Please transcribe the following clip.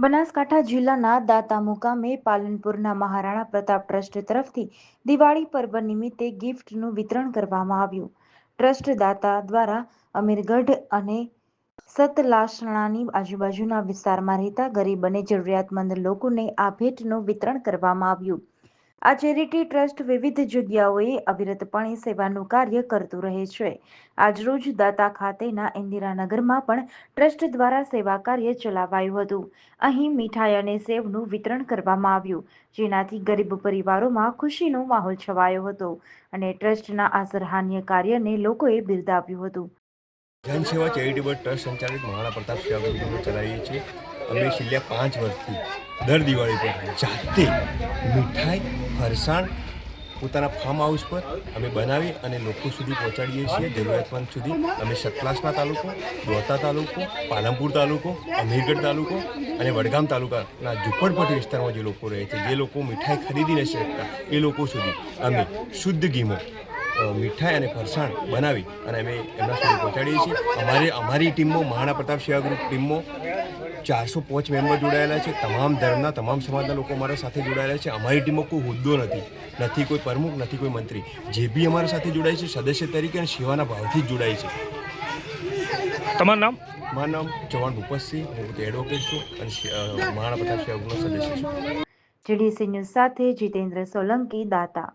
બનાસકાંઠા જિલ્લાના દાતા મુકામે પાલનપુરના મહારાણા પ્રતાપ ટ્રસ્ટ તરફથી દિવાળી પર્વ નિમિત્તે ગિફ્ટનું વિતરણ કરવામાં આવ્યું. ટ્રસ્ટ દાતા દ્વારા અમીરગઢ અને સતલાસણાની આજુબાજુના વિસ્તારમાં રહેતા ગરીબ અને જરૂરિયાતમંદ લોકોને આ ભેટનું વિતરણ કરવામાં આવ્યું. આ ચેરિટી ટ્રસ્ટ વિવિધ જગ્યાઓએ અવિરતપણે સેવાનું કાર્ય કરતું રહે છે. આજરોજ દાતા ખાતેના ઇન્દિરાનગરમાં પણ ટ્રસ્ટ દ્વારા સેવા કાર્ય ચલાવાયું હતું. અહીં મીઠાઈ અને સેવનું વિતરણ કરવામાં આવ્યું, જેનાથી ગરીબ પરિવારોમાં ખુશીનો માહોલ છવાયો હતો અને ટ્રસ્ટના આ સરાહનીય કાર્યને લોકોએ બિરદાવ્યું હતું. જનસેવા ચેરિટેબલ ટ્રસ્ટ સંચાલિત મહારાણા પ્રતાપ સેવા ગ્રુપ ચલાવીએ છીએ. અમે છેલ્લા 5 વર્ષથી દર દિવાળી પર જાતે મીઠાઈ ફરસાણ પોતાના ફાર્મ હાઉસ પર અમે બનાવી અને લોકો સુધી પહોંચાડીએ છીએ, જરૂરિયાતમંદ સુધી. અમે સતલાસણા તાલુકો, દોતા તાલુકો, પાલનપુર તાલુકો, અમીરગઢ તાલુકો અને વડગામ તાલુકાના ઝૂંપડપટ્ટી વિસ્તારમાં જે લોકો રહે છે, જે લોકો મીઠાઈ ખરીદી નથી શકતા, એ લોકો સુધી અમે શુદ્ધ ઘીમાં મીઠાઈ અને ફરસાણ બનાવી અને અમે એમના સુધી પહોંચાડીએ છીએ. અમારી ટીમમાં મહારાણા પ્રતાપ સેવા ગ્રુપ ટીમમાં 405 મેમ્બર જોડાયેલા છે. તમામ ધર્મના, તમામ સમાજના લોકો અમારા સાથે જોડાયેલા છે. અમારી ટીમમાં કોઈ હોદ્દો નથી કોઈ પ્રમુખ, નથી કોઈ મંત્રી. જે બી અમારા સાથે જોડાય છે સદસ્ય તરીકે અને સેવાના ભાવથી જ જોડાય છે. તમારું નામ? મારું નામ ચૌહાણ ભૂપતસિંહ, હું પોતે એડવોકેટ છું અને મહારાણા પ્રતાપ સેવા ગ્રુપનો સદસ્ય છું. GDC ન્યૂઝ સાથે જીતેન્દ્ર સોલંકી, દાતા.